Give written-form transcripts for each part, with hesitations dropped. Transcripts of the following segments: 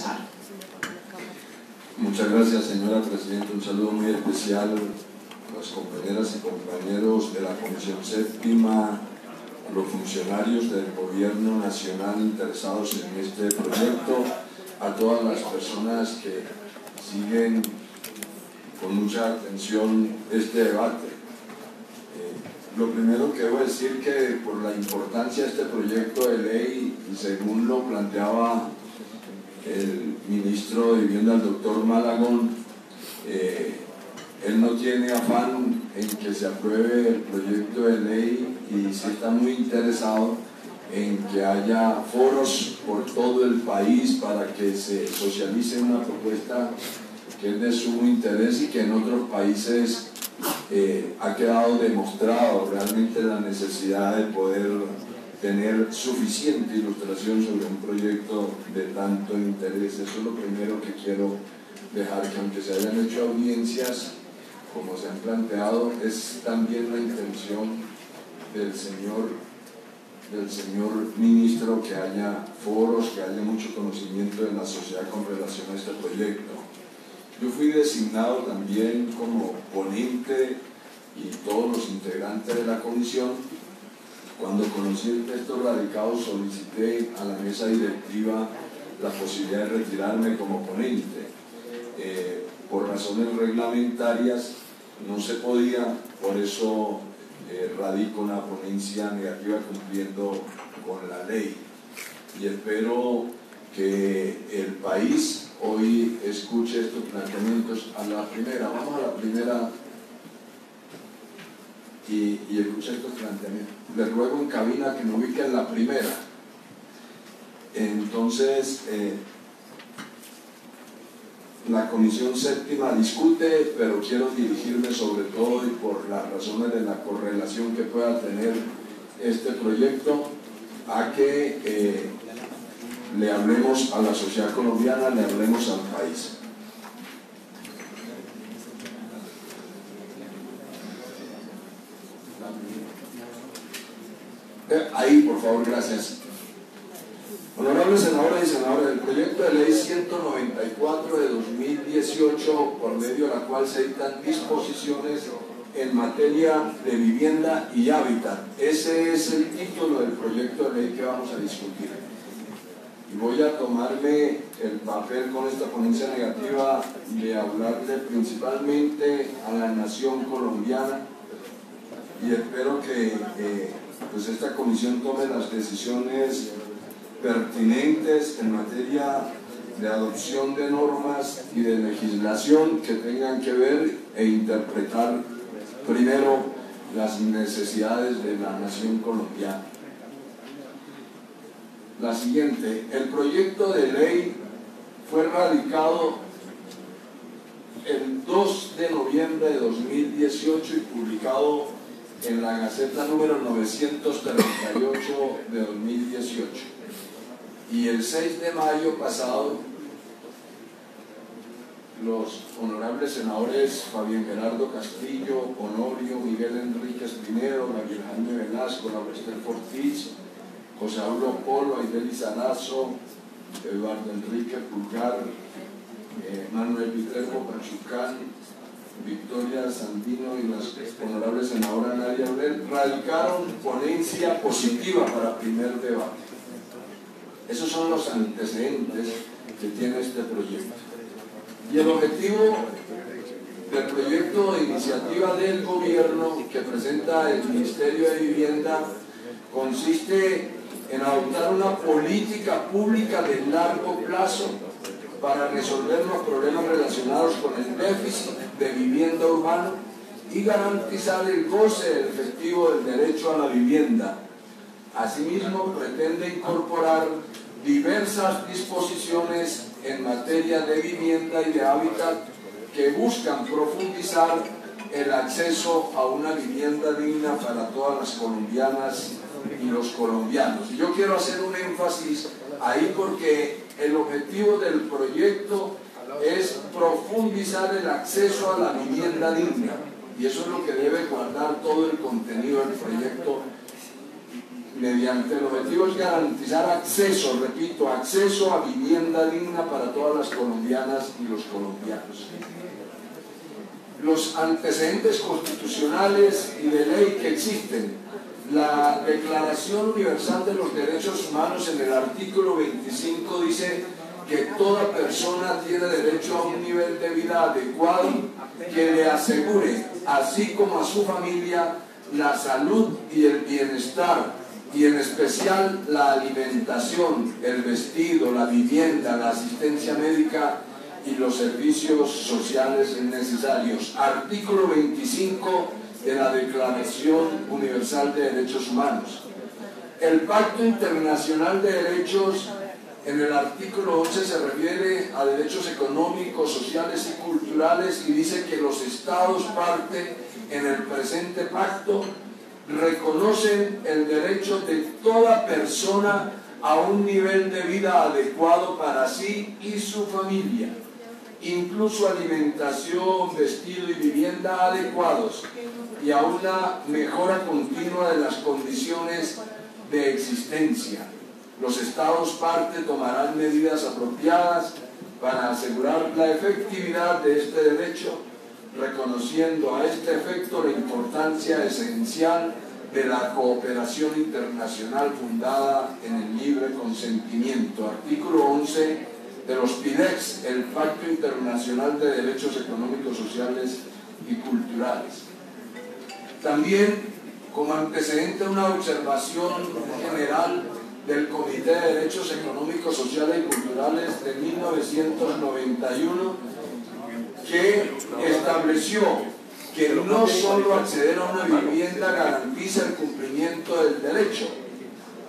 sala. Muchas gracias, señora Presidenta. Un saludo muy especial a las compañeras y compañeros de la Comisión Séptima, a los funcionarios del Gobierno Nacional interesados en este proyecto, a todas las personas que siguen con mucha atención este debate. Lo primero que debo decir que por la importancia de este proyecto de ley, y según lo planteaba el ministro de Vivienda, el doctor Malagón, él no tiene afán en que se apruebe el proyecto de ley y sí está muy interesado en que haya foros por todo el país para que se socialice una propuesta que es de sumo interés y que en otros países ha quedado demostrado realmente la necesidad de poder tener suficiente ilustración sobre un proyecto de tanto interés. Eso es lo primero que quiero dejar, que aunque se hayan hecho audiencias como se han planteado, es también la intención del señor ministro que haya foros, que haya mucho conocimiento de la sociedad con relación a este proyecto. Yo fui designado también como ponente y todos los integrantes de la comisión. Cuando conocí el texto radicado, solicité a la mesa directiva la posibilidad de retirarme como ponente. Por razones reglamentarias no se podía, por eso radico una ponencia negativa cumpliendo con la ley. Y espero que el país hoy escuche estos planteamientos. A la primera, vamos a la primera y escuche estos planteamientos. Les ruego en cabina que me ubiquen la primera. Entonces, la Comisión Séptima discute, pero quiero dirigirme sobre todo, y por las razones de la correlación que pueda tener este proyecto, a que le hablemos a la sociedad colombiana, le hablemos al país. Ahí, por favor, gracias. Honorables senadoras y senadores, el proyecto de ley 194 de 2018, por medio de la cual se dictan disposiciones en materia de vivienda y hábitat. Ese es el título del proyecto de ley que vamos a discutir. Y voy a tomarme el papel con esta ponencia negativa de hablarle principalmente a la nación colombiana, y espero que pues esta comisión tome las decisiones pertinentes en materia de adopción de normas y de legislación que tengan que ver e interpretar primero las necesidades de la nación colombiana. La siguiente, el proyecto de ley fue radicado el 2 de noviembre de 2018 y publicado en la Gaceta número 938 de 2018. Y el 6 de mayo pasado, los honorables senadores Fabián Gerardo Castillo, Honorio, Miguel Enríquez Pinero, Gabriel Jaime Velasco, Laurester Fortich, José Aulo Polo, Aideli Sarazo, Eduardo Enrique Pulgar, Manuel Vitrejo Pachucán, Victoria Sandino y las honorables senadoras Nadia Aurel radicaron ponencia positiva para primer debate. Esos son los antecedentes que tiene este proyecto. Y el objetivo del proyecto de iniciativa del gobierno que presenta el Ministerio de Vivienda consiste en adoptar una política pública de largo plazo para resolver los problemas relacionados con el déficit de vivienda urbana y garantizar el goce efectivo del derecho a la vivienda. Asimismo, pretende incorporar diversas disposiciones en materia de vivienda y de hábitat que buscan profundizar el acceso a una vivienda digna para todas las colombianas y los colombianos. Y yo quiero hacer un énfasis ahí porque el objetivo del proyecto es profundizar el acceso a la vivienda digna, y eso es lo que debe guardar todo el contenido del proyecto. mediante el objetivo es garantizar acceso, repito, acceso a vivienda digna para todas las colombianas y los colombianos. Los antecedentes constitucionales y de ley que existen. La Declaración Universal de los Derechos Humanos en el artículo 25 dice que toda persona tiene derecho a un nivel de vida adecuado que le asegure, así como a su familia, la salud y el bienestar, y en especial la alimentación, el vestido, la vivienda, la asistencia médica y los servicios sociales necesarios. Artículo 25 de la Declaración Universal de Derechos Humanos. El Pacto Internacional de Derechos, en el artículo 11, se refiere a derechos económicos, sociales y culturales y dice que los estados parte en el presente pacto reconocen el derecho de toda persona a un nivel de vida adecuado para sí y su familia, incluso alimentación, vestido y vivienda adecuados, y a una mejora continua de las condiciones de existencia. Los estados parte tomarán medidas apropiadas para asegurar la efectividad de este derecho, reconociendo a este efecto la importancia esencial de la cooperación internacional fundada en el libre consentimiento. Artículo 11 de los PIDEX, el Pacto Internacional de Derechos Económicos, Sociales y Culturales. También, como antecedente, una observación general del Comité de Derechos Económicos, Sociales y Culturales de 1991, que estableció que no solo acceder a una vivienda garantiza el cumplimiento del derecho,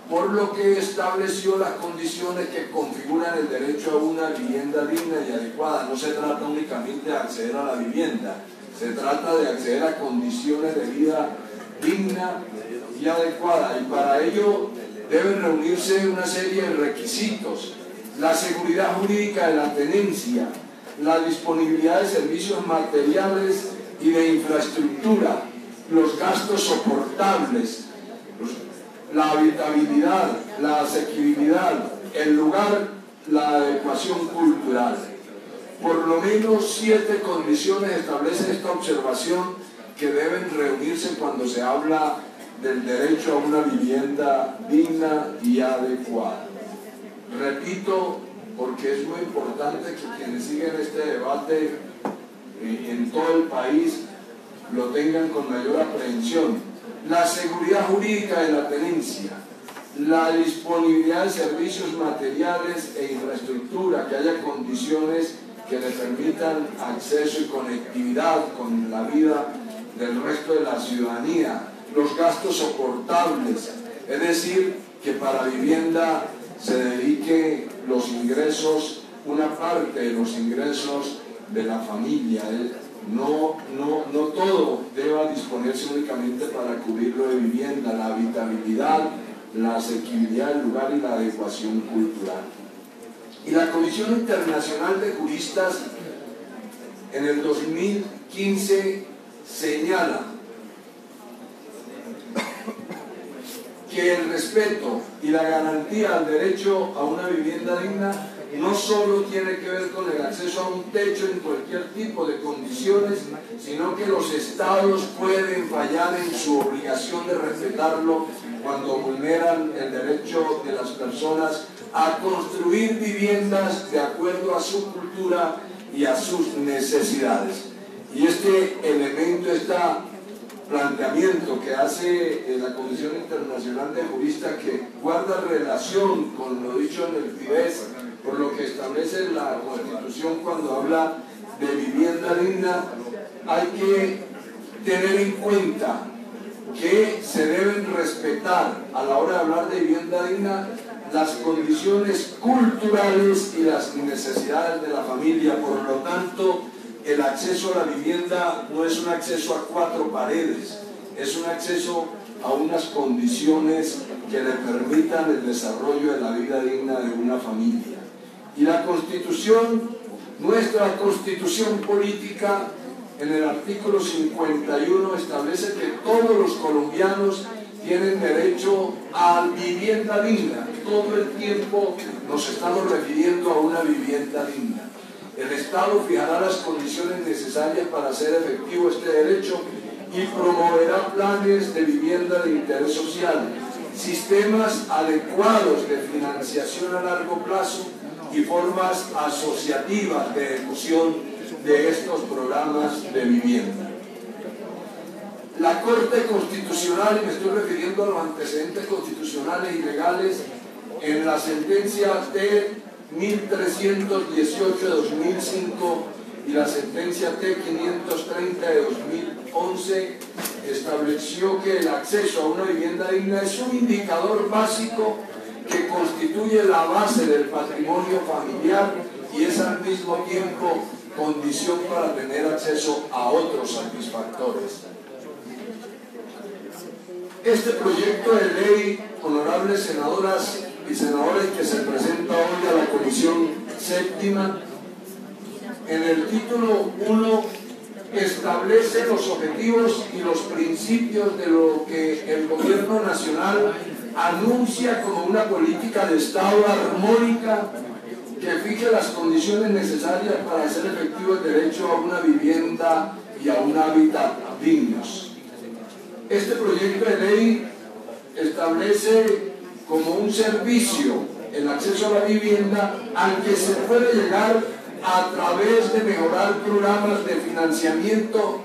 por lo que estableció las condiciones que configuran el derecho a una vivienda digna y adecuada. No se trata únicamente de acceder a la vivienda, se trata de acceder a condiciones de vida digna y adecuada, y para ello deben reunirse una serie de requisitos: la seguridad jurídica de la tenencia, la disponibilidad de servicios materiales y de infraestructura, los gastos soportables, la habitabilidad, la asequibilidad, el lugar, la adecuación cultural. Por lo menos 7 condiciones establecen esta observación que deben reunirse cuando se habla del derecho a una vivienda digna y adecuada. Repito, porque es muy importante que quienes siguen este debate en todo el país lo tengan con mayor aprehensión. La seguridad jurídica de la tenencia, la disponibilidad de servicios materiales e infraestructura, que haya condiciones que le permitan acceso y conectividad con la vida del resto de la ciudadanía, los gastos soportables, es decir, que para vivienda se dedique los ingresos, una parte de los ingresos de la familia. No todo deba disponerse únicamente para cubrirlo de vivienda, la habitabilidad, la asequibilidad del lugar y la adecuación cultural. Y la Comisión Internacional de Juristas en el 2015 señala que el respeto y la garantía al derecho a una vivienda digna no solo tiene que ver con el acceso a un techo en cualquier tipo de condiciones, sino que los estados pueden fallar en su obligación de respetarlo cuando vulneran el derecho de las personas a construir viviendas de acuerdo a su cultura y a sus necesidades. Y este elemento, este planteamiento que hace la Comisión Internacional de Juristas, que guarda relación con lo dicho en el PIDES, por lo que establece la Constitución cuando habla de vivienda digna, hay que tener en cuenta que se deben respetar a la hora de hablar de vivienda digna las condiciones culturales y las necesidades de la familia. Por lo tanto, el acceso a la vivienda no es un acceso a 4 paredes, es un acceso a unas condiciones que le permitan el desarrollo de la vida digna de una familia. Y la Constitución, nuestra Constitución política, en el artículo 51 establece que todos los colombianos tienen derecho a vivienda digna. Todo el tiempo nos estamos refiriendo a una vivienda digna. El Estado fijará las condiciones necesarias para hacer efectivo este derecho y promoverá planes de vivienda de interés social, sistemas adecuados de financiación a largo plazo y formas asociativas de ejecución de estos programas de vivienda. La Corte Constitucional, y me estoy refiriendo a los antecedentes constitucionales y legales, en la sentencia T 1318 de 2005 y la sentencia T 530 de 2011, estableció que el acceso a una vivienda digna es un indicador básico que constituye la base del patrimonio familiar y es al mismo tiempo condición para tener acceso a otros satisfactores. Este proyecto de ley, honorables senadoras y senadores, que se presenta hoy a la Comisión Séptima, en el título 1 establece los objetivos y los principios de lo que el Gobierno Nacional anuncia como una política de Estado armónica que fije las condiciones necesarias para hacer efectivo el derecho a una vivienda y a un hábitat dignos. Este proyecto de ley establece como un servicio el acceso a la vivienda al que se puede llegar a través de mejorar programas de financiamiento,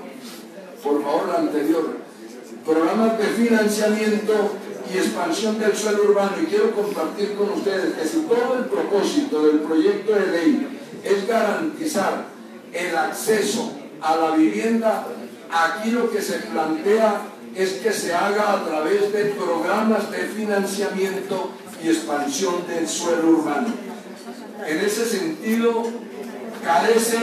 por favor la anterior, programas de financiamiento y expansión del suelo urbano. Y quiero compartir con ustedes que si todo el propósito del proyecto de ley es garantizar el acceso a la vivienda, aquí lo que se plantea es que se haga a través de programas de financiamiento y expansión del suelo urbano. En ese sentido, carece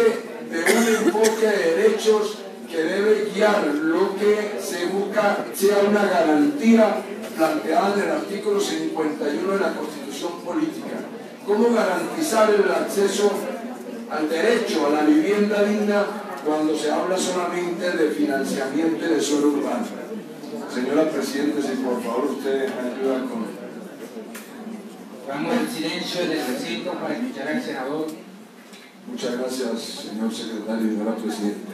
de un enfoque de derechos que debe guiar lo que se busca sea una garantía planteada en el artículo 51 de la Constitución Política. ¿Cómo garantizar el acceso al derecho a la vivienda digna cuando se habla solamente de financiamiento de suelo urbano? Señora Presidenta, si por favor usted me ayuda con... Vamos al silencio del recinto para escuchar al senador. Muchas gracias, señor secretario y señora Presidenta.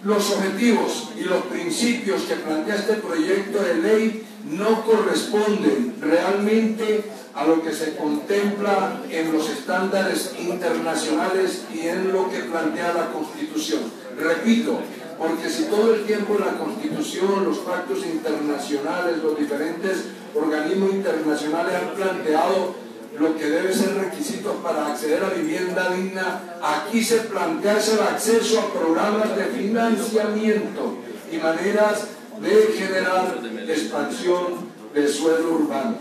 Los objetivos y los principios que plantea este proyecto de ley no corresponden realmente a lo que se contempla en los estándares internacionales y en lo que plantea la Constitución. Repito, porque si todo el tiempo la Constitución, los pactos internacionales, los diferentes organismos internacionales han planteado lo que debe ser requisitos para acceder a vivienda digna, aquí se plantea el acceso a programas de financiamiento y maneras de generar expansión del suelo urbano.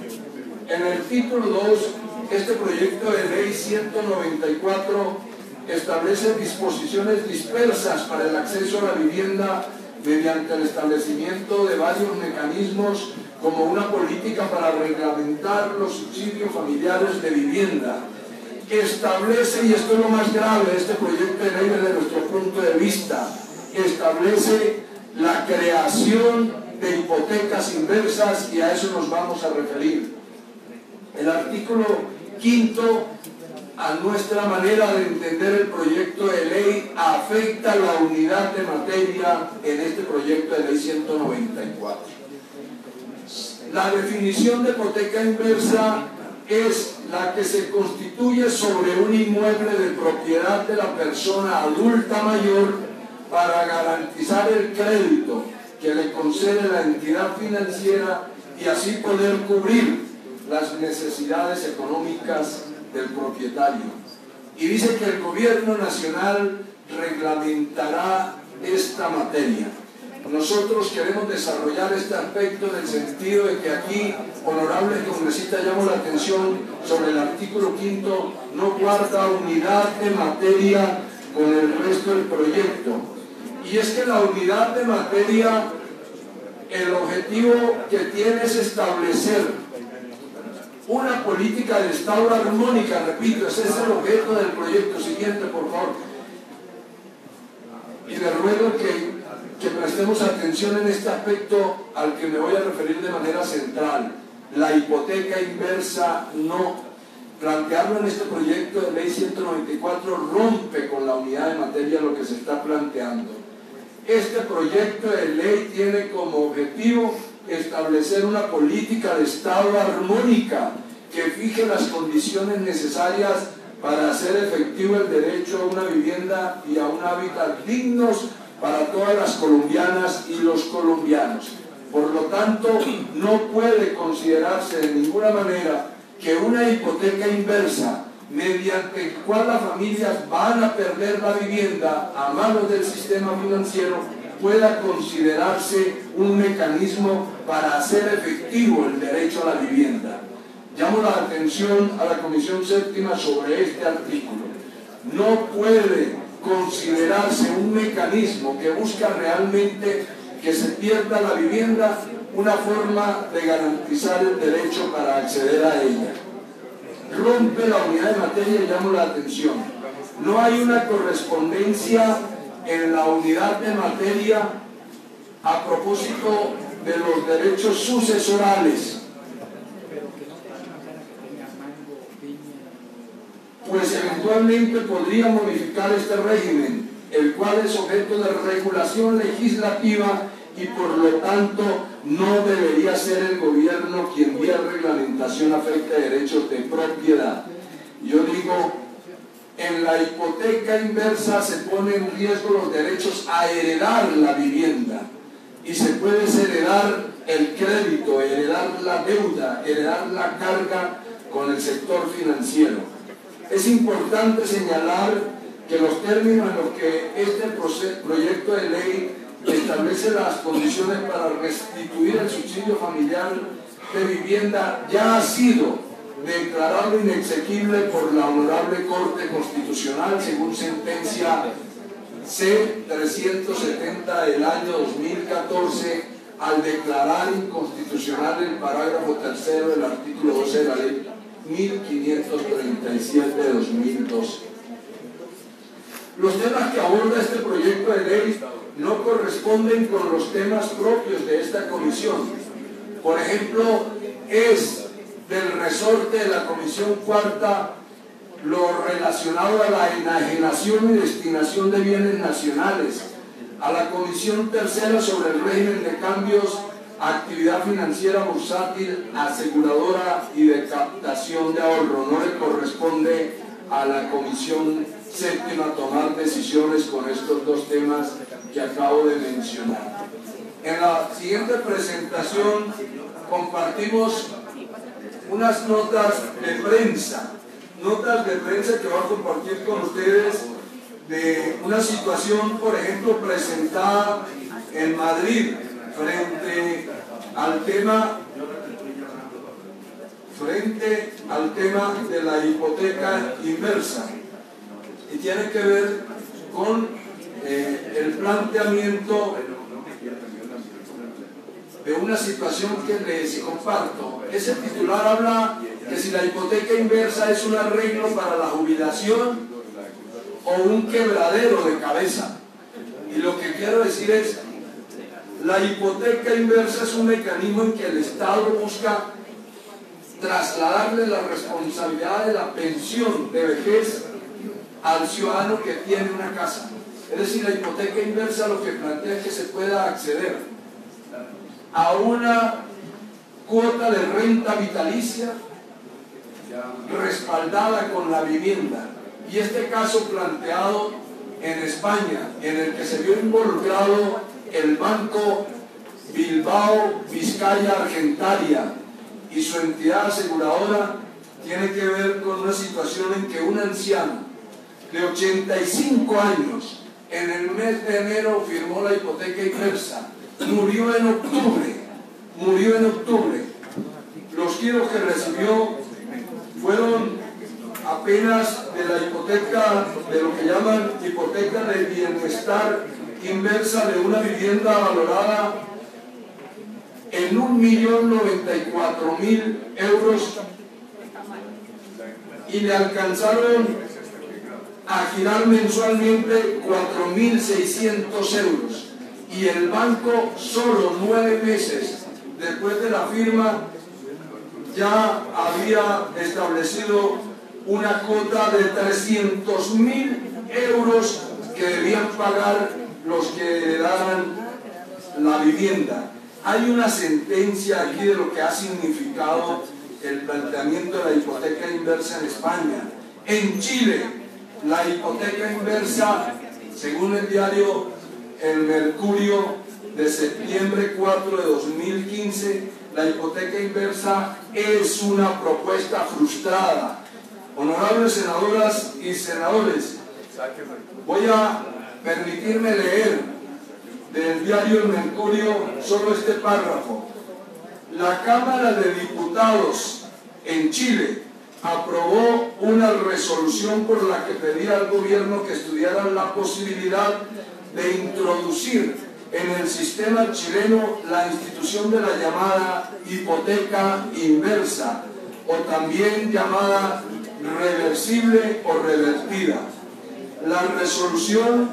En el título 2, este proyecto de ley 194 establece disposiciones dispersas para el acceso a la vivienda mediante el establecimiento de varios mecanismos como una política para reglamentar los subsidios familiares de vivienda. Establece, y esto es lo más grave de este proyecto de ley desde nuestro punto de vista, establece la creación de hipotecas inversas y a eso nos vamos a referir. El artículo 5, a nuestra manera de entender el proyecto de ley, afecta la unidad de materia en este proyecto de ley 194. La definición de hipoteca inversa es la que se constituye sobre un inmueble de propiedad de la persona adulta mayor para garantizar el crédito que le concede la entidad financiera y así poder cubrir las necesidades económicas del propietario. Y dice que el Gobierno Nacional reglamentará esta materia. Nosotros queremos desarrollar este aspecto en el sentido de que aquí, honorable congresista, llamo la atención sobre el artículo 5, no guarda unidad de materia con el resto del proyecto. Y es que la unidad de materia, el objetivo que tiene es establecer una política de Estado armónica, repito, ese es el objeto del proyecto. Siguiente, por favor. Y le ruego que que prestemos atención en este aspecto al que me voy a referir de manera central. La hipoteca inversa no. Plantearlo en este proyecto de ley 194 rompe con la unidad de materia lo que se está planteando. Este proyecto de ley tiene como objetivo establecer una política de Estado armónica que fije las condiciones necesarias para hacer efectivo el derecho a una vivienda y a un hábitat dignos para todas las colombianas y los colombianos. Por lo tanto, no puede considerarse de ninguna manera que una hipoteca inversa, mediante el cual las familias van a perder la vivienda a manos del sistema financiero, pueda considerarse un mecanismo para hacer efectivo el derecho a la vivienda. Llamo la atención a la Comisión Séptima sobre este artículo. No puede considerarse un mecanismo que busca realmente que se pierda la vivienda una forma de garantizar el derecho para acceder a ella. Rompe la unidad de materia y llamo la atención. No hay una correspondencia en la unidad de materia a propósito de los derechos sucesorales, pues eventualmente podría modificar este régimen, el cual es objeto de regulación legislativa y por lo tanto no debería ser el gobierno quien vía reglamentación afecte derechos de propiedad. Yo digo, en la hipoteca inversa se ponen en riesgo los derechos a heredar la vivienda y se puede heredar el crédito, heredar la deuda, heredar la carga con el sector financiero. Es importante señalar que los términos en los que este proyecto de ley establece las condiciones para restituir el subsidio familiar de vivienda ya ha sido declarado inexequible por la Honorable Corte Constitucional según sentencia C-370 del año 2014 al declarar inconstitucional el parágrafo tercero del artículo 12 de la ley 1537 de 2012. Los temas que aborda este proyecto de ley no corresponden con los temas propios de esta comisión. Por ejemplo, es del resorte de la Comisión Cuarta lo relacionado a la enajenación y destinación de bienes nacionales, a la Comisión Tercera sobre el régimen de cambios, actividad financiera bursátil, aseguradora y de captación de ahorro. No le corresponde a la Comisión Séptima tomar decisiones con estos dos temas que acabo de mencionar. En la siguiente presentación compartimos unas notas de prensa que voy a compartir con ustedes de una situación, por ejemplo, presentada en Madrid frente al tema de la hipoteca inversa, y tiene que ver con el planteamiento de una situación que les comparto. Ese titular habla que si la hipoteca inversa es un arreglo para la jubilación o un quebradero de cabeza. Y lo que quiero decir es, la hipoteca inversa es un mecanismo en que el Estado busca trasladarle la responsabilidad de la pensión de vejez al ciudadano que tiene una casa. Es decir, la hipoteca inversa lo que plantea es que se pueda acceder a una cuota de renta vitalicia respaldada con la vivienda. Y este caso planteado en España, en el que se vio involucrado el Banco Bilbao Vizcaya Argentaria y su entidad aseguradora, tiene que ver con una situación en que un anciano de 85 años en el mes de enero firmó la hipoteca inversa, murió en octubre. Los giros que recibió fueron apenas de la hipoteca, de lo que llaman hipoteca de bienestar inversa de una vivienda valorada en 1.094.000 euros, y le alcanzaron a girar mensualmente 4.600 euros. y el banco solo 9 meses después de la firma ya había establecido una cuota de 300.000 euros que debían pagar los que heredaran la vivienda. Hay una sentencia aquí de lo que ha significado el planteamiento de la hipoteca inversa en España. En Chile, la hipoteca inversa, según el diario El Mercurio de septiembre 4 de 2015, la hipoteca inversa es una propuesta frustrada. Honorables senadoras y senadores, voy a permitirme leer del diario El Mercurio solo este párrafo. La Cámara de Diputados en Chile aprobó una resolución por la que pedía al gobierno que estudiara la posibilidad de introducir en el sistema chileno la institución de la llamada hipoteca inversa, o también llamada reversible o revertida. La resolución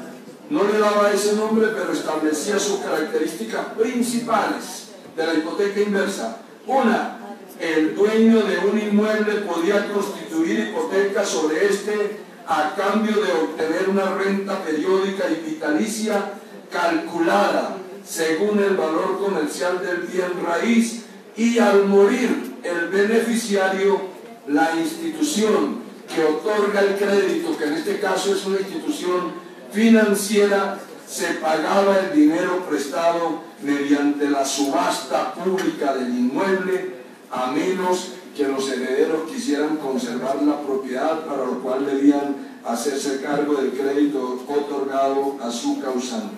no le daba ese nombre, pero establecía sus características principales de la hipoteca inversa. Una, el dueño de un inmueble podía constituir hipoteca sobre este a cambio de obtener una renta periódica y vitalicia calculada según el valor comercial del bien raíz, y al morir el beneficiario, la institución que otorga el crédito, que en este caso es una institución financiera, se pagaba el dinero prestado mediante la subasta pública del inmueble, a menos que los herederos quisieran conservar la propiedad, para lo cual debían hacerse cargo del crédito otorgado a su causante.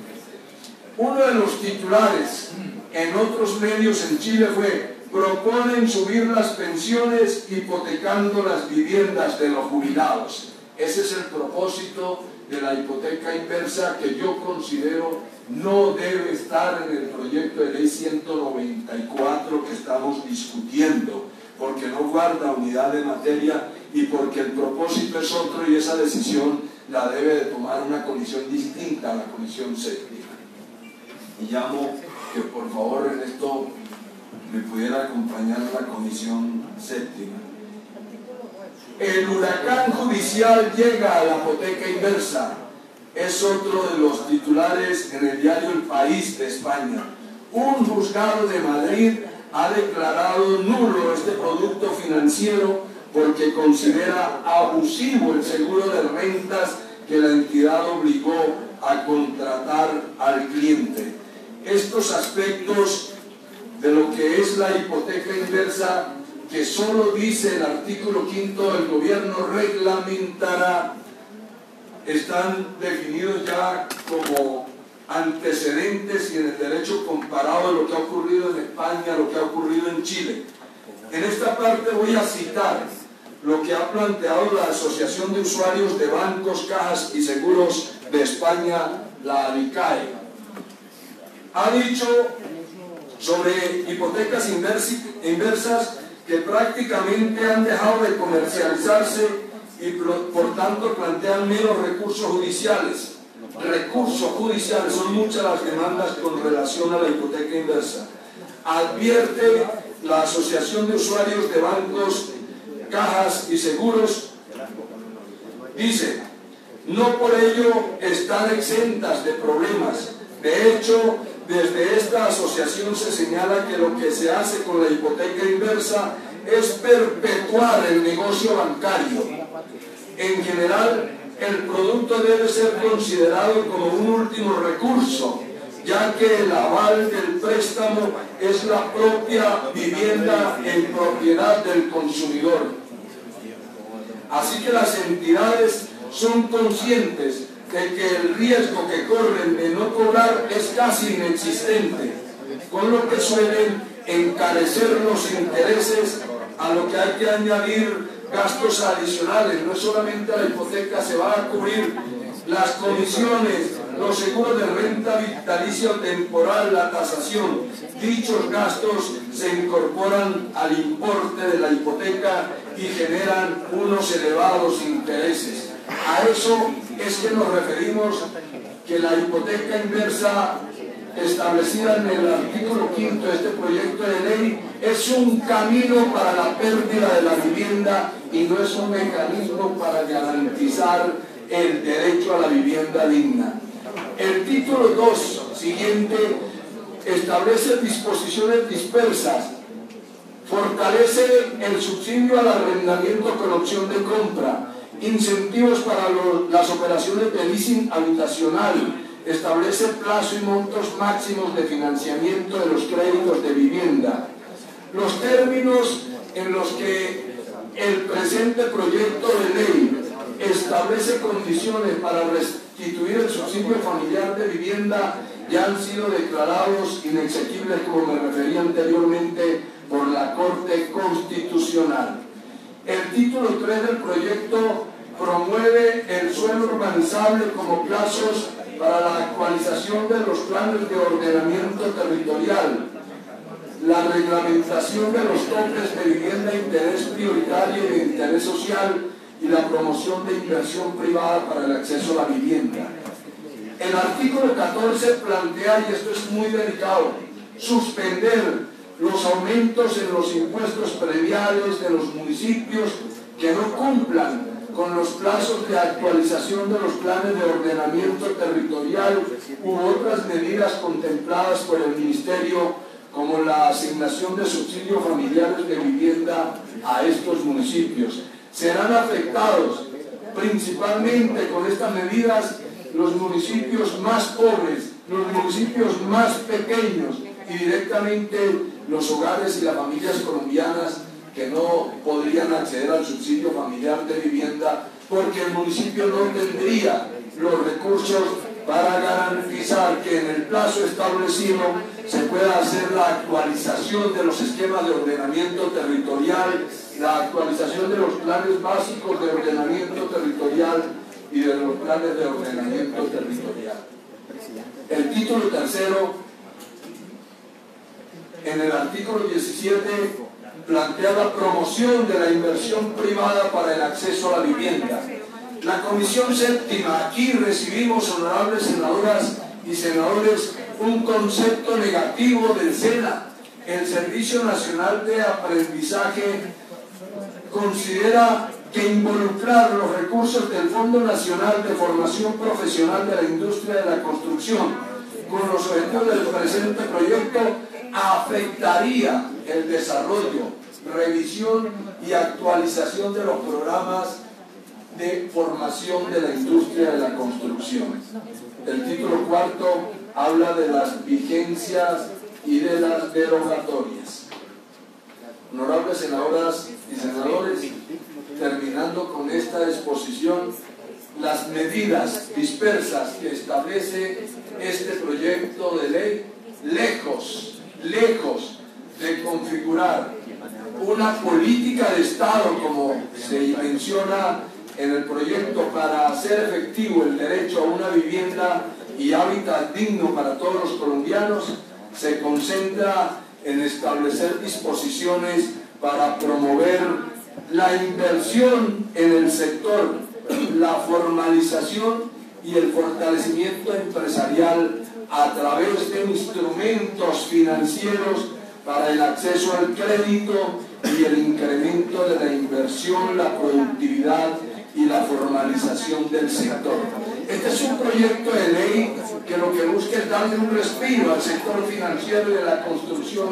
Uno de los titulares en otros medios en Chile fue: proponen subir las pensiones hipotecando las viviendas de los jubilados. Ese es el propósito de la hipoteca inversa, que yo considero no debe estar en el proyecto de ley 194 que estamos discutiendo, porque no guarda unidad de materia y porque el propósito es otro, y esa decisión la debe de tomar una comisión distinta a la comisión séptima. Y llamo que por favor en esto me pudiera acompañar la comisión séptima. El huracán judicial llega a la hipoteca inversa. Es otro de los titulares en el diario El País de España. Un juzgado de Madrid ha declarado nulo este producto financiero porque considera abusivo el seguro de rentas que la entidad obligó a contratar al cliente. Estos aspectos de lo que es la hipoteca inversa, que solo dice el artículo 5 del gobierno reglamentará, están definidos ya como antecedentes y en el derecho comparado de lo que ha ocurrido en España, lo que ha ocurrido en Chile. En esta parte voy a citar lo que ha planteado la Asociación de Usuarios de Bancos, Cajas y Seguros de España, la ADICAE. Ha dicho sobre hipotecas inversas que prácticamente han dejado de comercializarse y por tanto plantean menos recursos judiciales. Recursos judiciales, son muchas las demandas con relación a la hipoteca inversa. Advierte la Asociación de Usuarios de Bancos, Cajas y Seguros, dice: no por ello están exentas de problemas. De hecho, desde esta asociación se señala que lo que se hace con la hipoteca inversa es perpetuar el negocio bancario. En general, el producto debe ser considerado como un último recurso, ya que el aval del préstamo es la propia vivienda en propiedad del consumidor. Así que las entidades son conscientes de que el riesgo que corren de no cobrar es casi inexistente, con lo que suelen encarecer los intereses, a lo que hay que añadir gastos adicionales. No solamente a la hipoteca se va a cubrir las comisiones, los seguros de renta vitalicia o temporal, la tasación. Dichos gastos se incorporan al importe de la hipoteca y generan unos elevados intereses. A eso es que nos referimos, que la hipoteca inversa establecida en el artículo 5 de este proyecto de ley es un camino para la pérdida de la vivienda y no es un mecanismo para garantizar el derecho a la vivienda digna. El título 2 siguiente establece disposiciones dispersas, fortalece el subsidio al arrendamiento con opción de compra, incentivos para las operaciones de leasing habitacional, establece plazo y montos máximos de financiamiento de los créditos de vivienda. Los términos en los que el presente proyecto de ley establece condiciones para restituir el subsidio familiar de vivienda ya han sido declarados inexequibles, como me refería anteriormente, por la Corte Constitucional. El título 3 del proyecto promueve el suelo urbanizable como plazos para la actualización de los planes de ordenamiento territorial, la reglamentación de los topes de vivienda de interés prioritario y de interés social y la promoción de inversión privada para el acceso a la vivienda. El artículo 14 plantea, y esto es muy delicado, suspender los aumentos en los impuestos prediales de los municipios que no cumplan con los plazos de actualización de los planes de ordenamiento territorial u otras medidas contempladas por el Ministerio, como la asignación de subsidios familiares de vivienda a estos municipios. Serán afectados principalmente con estas medidas los municipios más pobres, los municipios más pequeños y directamente los hogares y las familias colombianas que no podrían acceder al subsidio familiar de vivienda porque el municipio no tendría los recursos para garantizar que en el plazo establecido se pueda hacer la actualización de los esquemas de ordenamiento territorial, la actualización de los planes básicos de ordenamiento territorial y de los planes de ordenamiento territorial. El título tercero, en el artículo 17, plantea la promoción de la inversión privada para el acceso a la vivienda. La Comisión Séptima, aquí recibimos, honorables senadoras y senadores, un concepto negativo del SENA. El Servicio Nacional de Aprendizaje considera que involucrar los recursos del Fondo Nacional de Formación Profesional de la Industria de la Construcción con los objetivos del presente proyecto afectaría el desarrollo, revisión y actualización de los programas de formación de la industria de la construcción. El título cuarto habla de las vigencias y de las derogatorias. Honorables senadoras y senadores, terminando con esta exposición, las medidas dispersas que establece este proyecto de ley, lejos de configurar una política de Estado, como se menciona en el proyecto, para hacer efectivo el derecho a una vivienda y hábitat digno para todos los colombianos, se concentra en establecer disposiciones para promover la inversión en el sector, la formalización y el fortalecimiento empresarial a través de instrumentos financieros para el acceso al crédito y el incremento de la inversión, la productividad y la formalización del sector. Este es un proyecto de ley que lo que busca es darle un respiro al sector financiero y de la construcción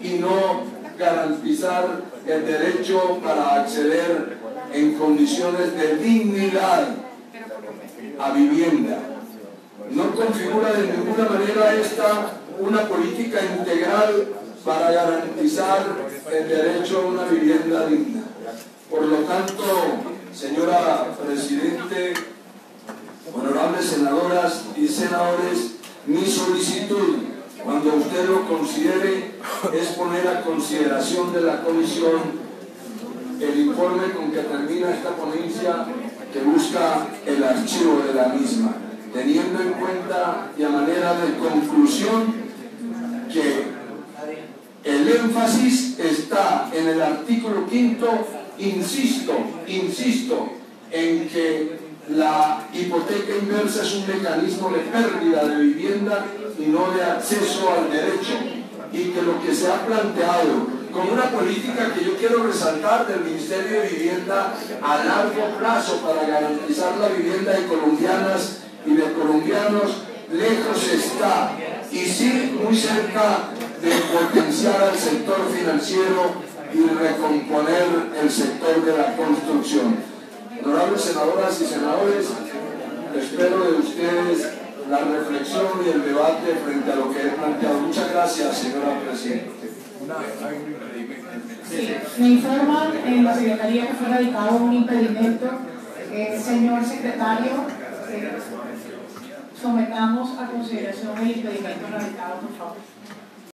y no garantizar el derecho para acceder en condiciones de dignidad a vivienda. No configura de ninguna manera esta una política integral para garantizar el derecho a una vivienda digna. Por lo tanto, señora Presidente, honorables senadoras y senadores, mi solicitud, cuando usted lo considere, es poner a consideración de la Comisión el informe con que termina esta ponencia, que busca el archivo de la misma, teniendo en cuenta y a manera de conclusión que el énfasis está en el artículo 5, insisto en que la hipoteca inversa es un mecanismo de pérdida de vivienda y no de acceso al derecho, y que lo que se ha planteado como una política que yo quiero resaltar del Ministerio de Vivienda a largo plazo para garantizar la vivienda de colombianas y de colombianos, lejos está, y sí muy cerca de potenciar al sector financiero y recomponer el sector de la construcción. Honorables senadoras y senadores, espero de ustedes la reflexión y el debate frente a lo que he planteado. Muchas gracias, señora Presidenta. Sí, me informan en la Secretaría que fue radicado un impedimento. Señor secretario, sometamos a consideración el impedimento radicado, por favor.